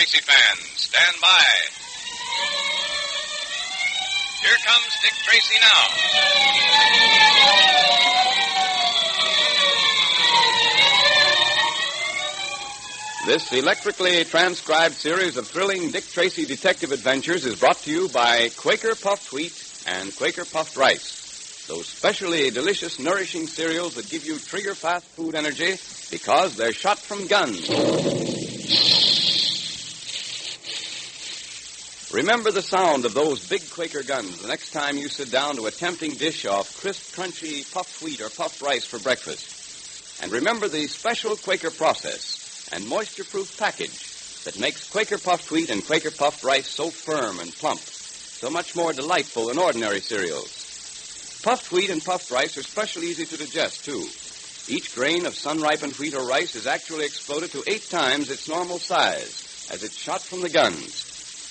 Tracy fans, stand by. Here comes Dick Tracy now. This electrically transcribed series of thrilling Dick Tracy detective adventures is brought to you by Quaker Puffed Wheat and Quaker Puffed Rice, those specially delicious, nourishing cereals that give you trigger-fast food energy because they're shot from guns. Remember the sound of those big Quaker guns the next time you sit down to a tempting dish of crisp, crunchy puffed wheat or puffed rice for breakfast. And remember the special Quaker process and moisture-proof package that makes Quaker Puffed Wheat and Quaker Puffed Rice so firm and plump, so much more delightful than ordinary cereals. Puffed wheat and puffed rice are especially easy to digest, too. Each grain of sun-ripened wheat or rice is actually exploded to 8 times its normal size as it's shot from the guns.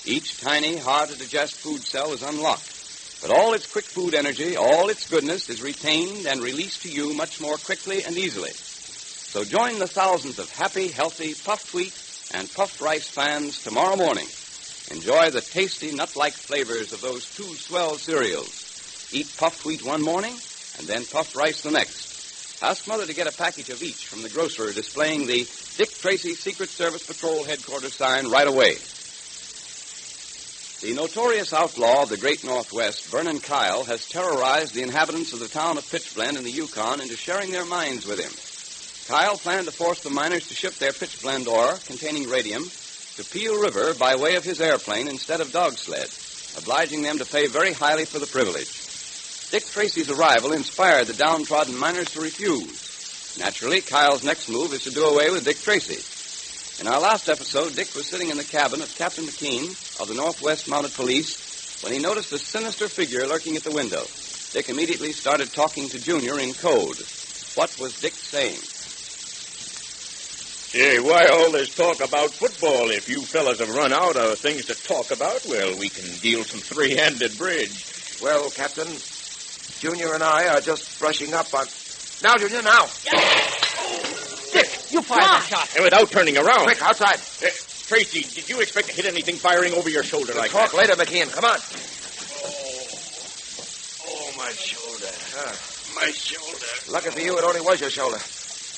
Each tiny, hard-to-digest food cell is unlocked, but all its quick food energy, all its goodness is retained and released to you much more quickly and easily. So join the thousands of happy, healthy, puffed wheat and puffed rice fans tomorrow morning. Enjoy the tasty, nut-like flavors of those 2 swell cereals. Eat puffed wheat one morning and then puffed rice the next. Ask Mother to get a package of each from the grocer displaying the Dick Tracy Secret Service Patrol Headquarters sign right away. The notorious outlaw of the great Northwest, Vernon Kyle, has terrorized the inhabitants of the town of Pitchblend in the Yukon into sharing their mines with him. Kyle planned to force the miners to ship their pitchblende ore, containing radium, to Peel River by way of his airplane instead of dog sled, obliging them to pay very highly for the privilege. Dick Tracy's arrival inspired the downtrodden miners to refuse. Naturally, Kyle's next move is to do away with Dick Tracy. In our last episode, Dick was sitting in the cabin of Captain McKean of the Northwest Mounted Police when he noticed a sinister figure lurking at the window. Dick immediately started talking to Junior in code. What was Dick saying? Hey, why all this talk about football? If you fellas have run out of things to talk about, well, we can deal some three-handed bridge. Well, Captain, Junior and I are just brushing up on... Now, Junior, now! Dick, you fired that shot. And without turning around. Quick, outside. Tracy, did you expect to hit anything firing over your shoulder like Talk that? later, McKean. Come on. Oh, my shoulder. My shoulder. Lucky for you, it only was your shoulder.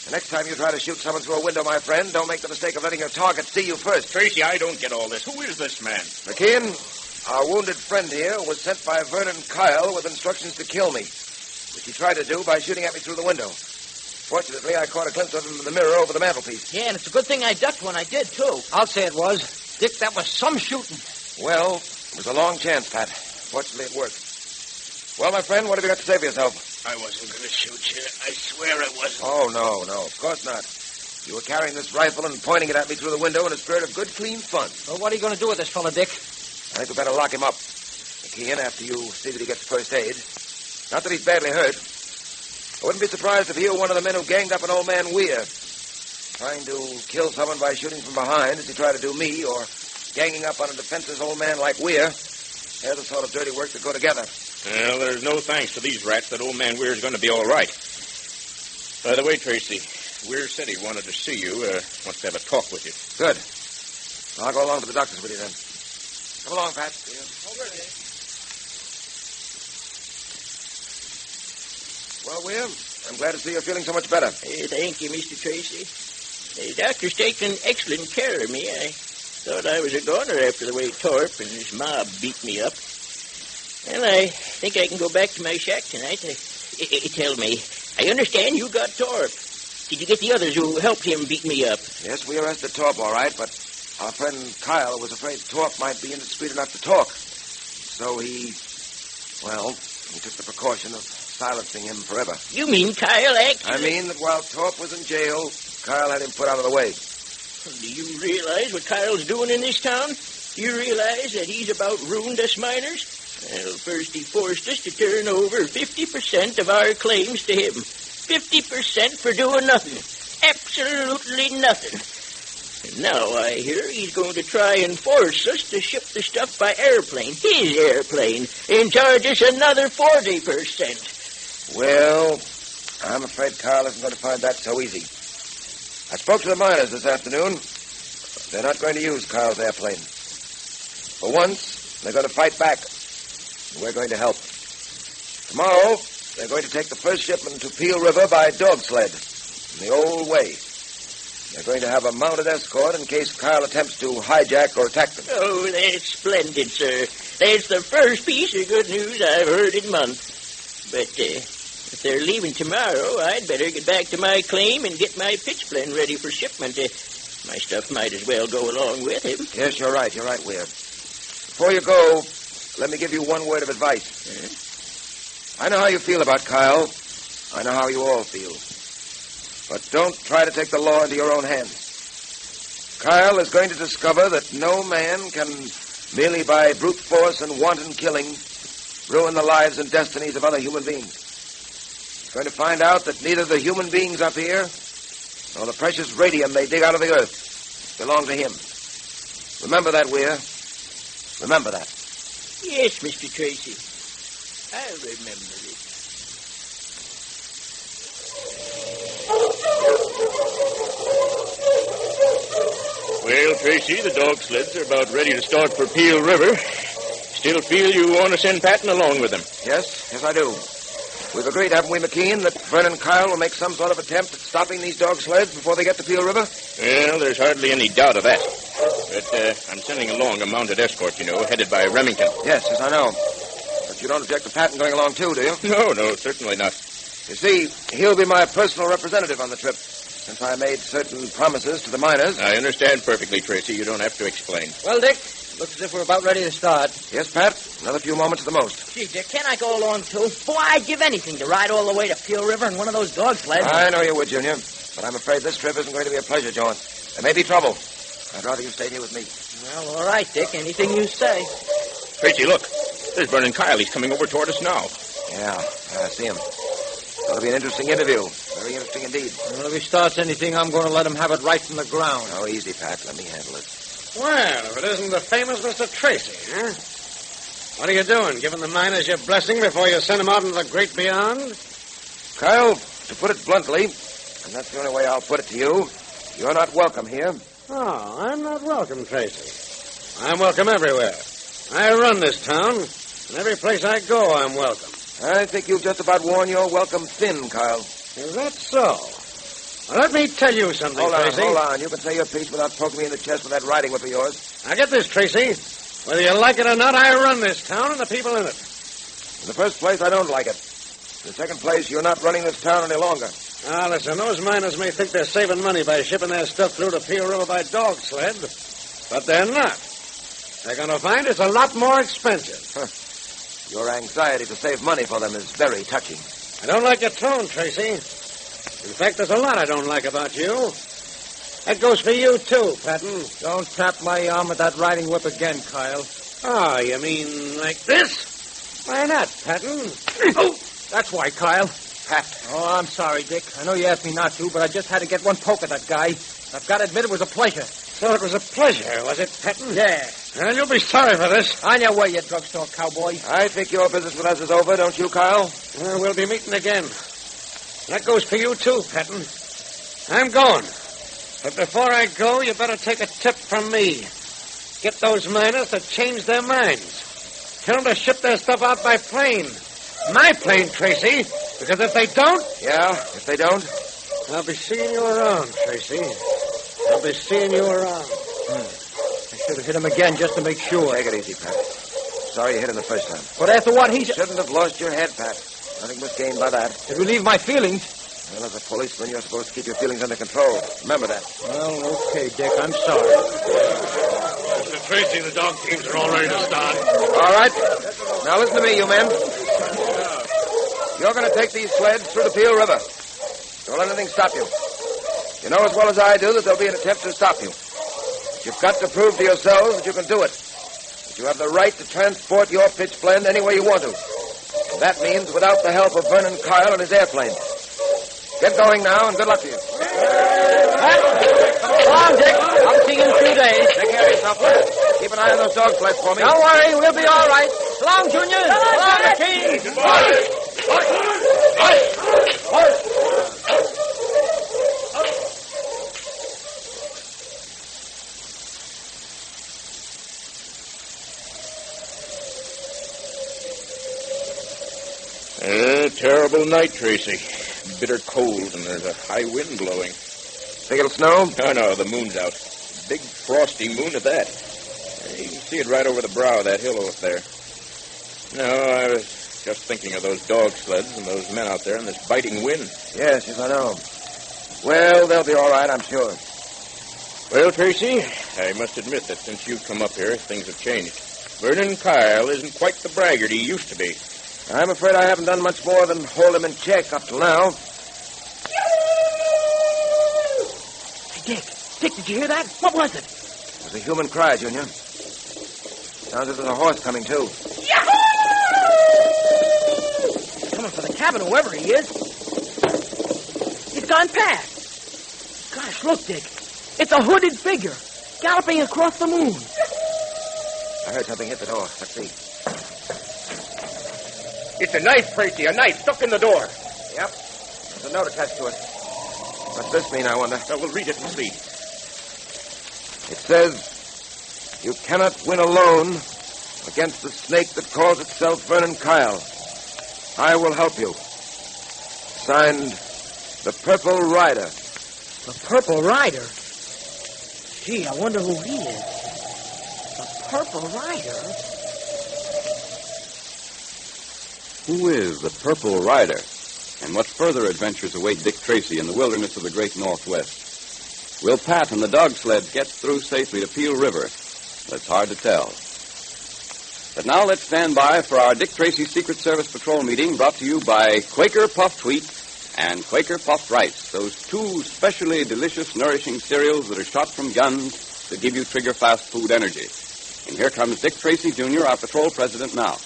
The next time you try to shoot someone through a window, my friend, don't make the mistake of letting your target see you first. Tracy, I don't get all this. Who is this man? McKean, our wounded friend here was sent by Vernon Kyle with instructions to kill me, which he tried to do by shooting at me through the window. Fortunately, I caught a glimpse of him in the mirror over the mantelpiece. Yeah, and it's a good thing I ducked when I did, too. I'll say it was. Dick, that was some shooting. Well, it was a long chance, Pat. Fortunately, it worked. Well, my friend, what have you got to say for yourself? I wasn't going to shoot you. I swear I wasn't. Oh, no, of course not. You were carrying this rifle and pointing it at me through the window in a spirit of good, clean fun. Well, what are you going to do with this fella, Dick? I think we better lock him up, McKean, after you see that he gets first aid. Not that he's badly hurt. I wouldn't be surprised if he were one of the men who ganged up an old man Weir. Trying to kill someone by shooting from behind, as he tried to do me, or ganging up on a defenseless old man like Weir. They're the sort of dirty work that go together. Well, there's no thanks to these rats that old man Weir's going to be all right. By the way, Tracy, Weir said he wanted to see you. Wants to have a talk with you. Good. I'll go along to the doctor's with you then. Come along, Pat. Well, Weir, I'm glad to see you're feeling so much better. Thank you, Mr. Tracy. The doctor's taken excellent care of me. I thought I was a goner after the way Torp and his mob beat me up. Well, I think I can go back to my shack tonight. Tell me, I understand you got Torp. Did you get the others who helped him beat me up? Yes, we arrested Torp, all right, but our friend Kyle was afraid Torp might be indiscreet enough to talk. So he took the precaution of silencing him forever. You mean Kyle actually... I mean that while Torp was in jail, Kyle had him put out of the way. Do you realize what Kyle's doing in this town? Do you realize that he's about ruined us miners? Well, first he forced us to turn over 50% of our claims to him. 50% for doing nothing. Absolutely nothing. And now I hear he's going to try and force us to ship the stuff by airplane, his airplane, and charge us another 40%. Well, I'm afraid Kyle isn't going to find that so easy. I spoke to the miners this afternoon. they're not going to use Kyle's airplane. For once, they're going to fight back. And we're going to help. Tomorrow, they're going to take the first shipment to Peel River by dog sled, in the old way. They're going to have a mounted escort in case Kyle attempts to hijack or attack them. Oh, that's splendid, sir. That's the first piece of good news I've heard in months. But if they're leaving tomorrow, I'd better get back to my claim and get my pitchblend ready for shipment. My stuff might as well go along with him. Yes, you're right, Weir. Before you go, let me give you one word of advice. I know how you feel about Kyle. I know how you all feel. But don't try to take the law into your own hands. Kyle is going to discover that no man can, merely by brute force and wanton killing, ruin the lives and destinies of other human beings. He's going to find out that neither the human beings up here nor the precious radium they dig out of the earth belong to him. Remember that, Weir. Remember that. Yes, Mr. Tracy. I'll remember it. Well, Tracy, the dog sleds are about ready to start for Peel River. Still feel you want to send Patton along with them? Yes, I do. We've agreed, haven't we, McKean, that Vernon and Kyle will make some sort of attempt at stopping these dog sleds before they get to Peel River? Well, there's hardly any doubt of that. But I'm sending along a mounted escort, headed by Remington. Yes, I know. But you don't object to Patton going along, too, do you? No, certainly not. You see, he'll be my personal representative on the trip, since I made certain promises to the miners. I understand perfectly, Tracy. You don't have to explain. Well, Dick, looks as if we're about ready to start. Yes, Pat. Another few moments at the most. Gee, Dick, can't I go along, too? Boy, I'd give anything to ride all the way to Peel River in one of those dog sleds. I know you would, Junior. But I'm afraid this trip isn't going to be a pleasure jaunt. There may be trouble. I'd rather you stayed here with me. Well, all right, Dick. Anything you say. Tracy, look. There's Vernon Kyle. He's coming over toward us now. Yeah, I see him. It'll be an interesting interview. Very interesting indeed. Well, if he starts anything, I'm going to let him have it right from the ground. Oh, easy, Pat. Let me handle it. Well, if it isn't the famous Mr. Tracy, huh? What are you doing? Giving the miners your blessing before you send them out into the great beyond? Kyle, to put it bluntly, and that's the only way I'll put it to you, you're not welcome here. Oh, I'm not welcome, Tracy. I'm welcome everywhere. I run this town, and every place I go, I'm welcome. I think you've just about worn your welcome thin, Kyle. Is that so? Well, let me tell you something, Tracy. Hold on. You can say your piece without poking me in the chest with that riding whip of yours. Now, get this, Tracy. Whether you like it or not, I run this town and the people in it. In the first place, I don't like it. In the second place, you're not running this town any longer. Now, listen, those miners may think they're saving money by shipping their stuff through to Peel River by dog sled, but they're not. They're going to find it's a lot more expensive. Huh. Your anxiety to save money for them is very touching. I don't like your tone, Tracy. In fact, there's a lot I don't like about you. That goes for you, too, Patton. Don't tap my arm with that riding whip again, Kyle. Oh, you mean like this? Why not, Patton? Oh, that's why, Kyle. Pat. Oh, I'm sorry, Dick. I know you asked me not to, but I just had to get one poke at that guy. I've got to admit it was a pleasure. So it was a pleasure, was it, Patton? Yeah. Well, you'll be sorry for this. On your way, you drugstore cowboy. I think your business with us is over, don't you, Kyle? Well, we'll be meeting again. That goes for you, too, Patton. I'm going. But before I go, you better take a tip from me. Get those miners to change their minds. Tell them to ship their stuff out by plane. My plane, Tracy. Because if they don't... Yeah, if they don't? I'll be seeing you around, Tracy. I'll be seeing you around. I should have hit him again just to make sure. Take it easy, Pat. Sorry you hit him the first time. But after what he... Shouldn't have lost your head, Pat. Nothing was gained by that. It relieved my feelings. Well, as a policeman, you're supposed to keep your feelings under control. Remember that. Well, okay, Dick. I'm sorry. Mr. Tracy, the dog teams are all ready to start. All right. Now listen to me, you men. You're going to take these sleds through the Peel River. Don't let anything stop you. You know as well as I do that there'll be an attempt to stop you. But you've got to prove to yourselves that you can do it. That you have the right to transport your pitchblend any way you want to. And that means without the help of Vernon Kyle and his airplane. Get going now, and good luck to you. Come on, Dick. I'll see you in 2 days. Take care of yourself, lad. Keep an eye on those dog sleds for me. Don't worry. We'll be all right. So long, Junior. So long, McKean. Terrible night, Tracy. Bitter cold, and there's a high wind blowing. Think it'll snow? No, the moon's out. Big frosty moon at that. You can see it right over the brow of that hill up there. No, I was just thinking of those dog sleds and those men out there in this biting wind. Yes, I know. Well, they'll be all right, I'm sure. Well, Tracy, I must admit that since you've come up here, things have changed. Vernon Kyle isn't quite the braggart he used to be. I'm afraid I haven't done much more than hold him in check up till now. Hey, Dick, did you hear that? What was it? It was a human cry, Junior. Sounds as if there's a horse coming, too. He's coming for the cabin, whoever he is. He's gone past. Gosh, look, Dick. It's a hooded figure, galloping across the moon. I heard something hit the door. Let's see. It's a knife, Tracy, a knife stuck in the door. Yep. There's a note attached to it. What's this mean, I wonder? Well, we'll read it and see. It says, "You cannot win alone against the snake that calls itself Vernon Kyle. I will help you." Signed, the Purple Rider. The Purple Rider? Gee, I wonder who he is. The Purple Rider? Who is the Purple Rider? And what further adventures await Dick Tracy in the wilderness of the great Northwest? Will Pat and the dog sled get through safely to Peel River? That's hard to tell. But now let's stand by for our Dick Tracy Secret Service Patrol meeting, brought to you by Quaker Puffed Wheat and Quaker Puffed Rice, those two specially delicious, nourishing cereals that are shot from guns to give you trigger-fast food energy. And here comes Dick Tracy, Jr., our patrol president now.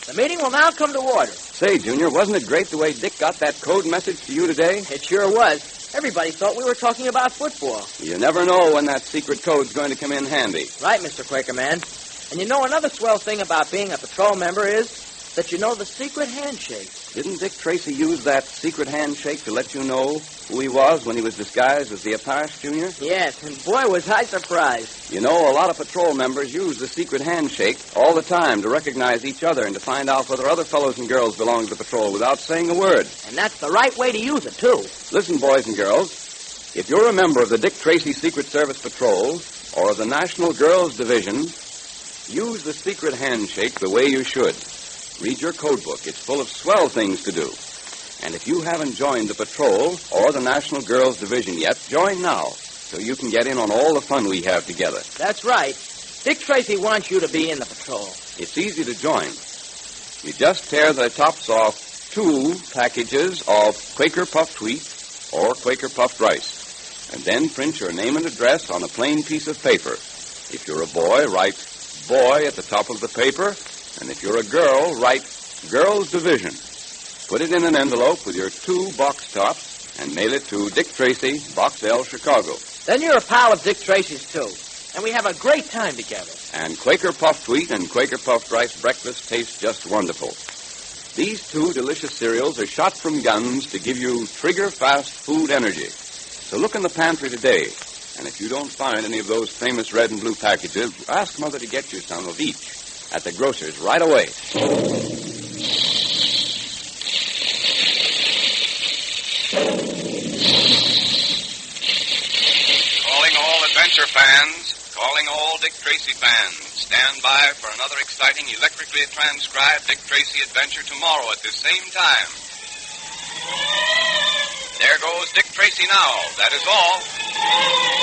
The meeting will now come to order. Say, Junior, wasn't it great the way Dick got that code message to you today? It sure was. Everybody thought we were talking about football. You never know when that secret code's going to come in handy. Right, Mr. Quakerman. And you know another swell thing about being a patrol member is that you know the secret handshake. Didn't Dick Tracy use that secret handshake to let you know who he was when he was disguised as the Apache, Junior? Yes, and boy, was I surprised. You know, a lot of patrol members use the secret handshake all the time to recognize each other and to find out whether other fellows and girls belong to the patrol without saying a word. And that's the right way to use it, too. Listen, boys and girls, if you're a member of the Dick Tracy Secret Service Patrol or of the National Girls Division, use the secret handshake the way you should. Read your code book. It's full of swell things to do. And if you haven't joined the patrol or the National Girls Division yet, join now so you can get in on all the fun we have together. That's right. Dick Tracy wants you to be in the patrol. It's easy to join. You just tear the tops off 2 packages of Quaker Puffed Wheat or Quaker Puffed Rice, and then print your name and address on a plain piece of paper. If you're a boy, write boy at the top of the paper. And if you're a girl, write Girls Division. Put it in an envelope with your 2 box tops and mail it to Dick Tracy, Box L, Chicago. Then you're a pal of Dick Tracy's, too. And we have a great time together. And Quaker Puffed Wheat and Quaker Puffed Rice breakfast taste just wonderful. These 2 delicious cereals are shot from guns to give you trigger-fast food energy. So look in the pantry today. And if you don't find any of those famous red and blue packages, ask Mother to get you some of each at the grocer's right away. Calling all adventure fans, calling all Dick Tracy fans. Stand by for another exciting, electrically transcribed Dick Tracy adventure tomorrow at this same time. There goes Dick Tracy now. That is all.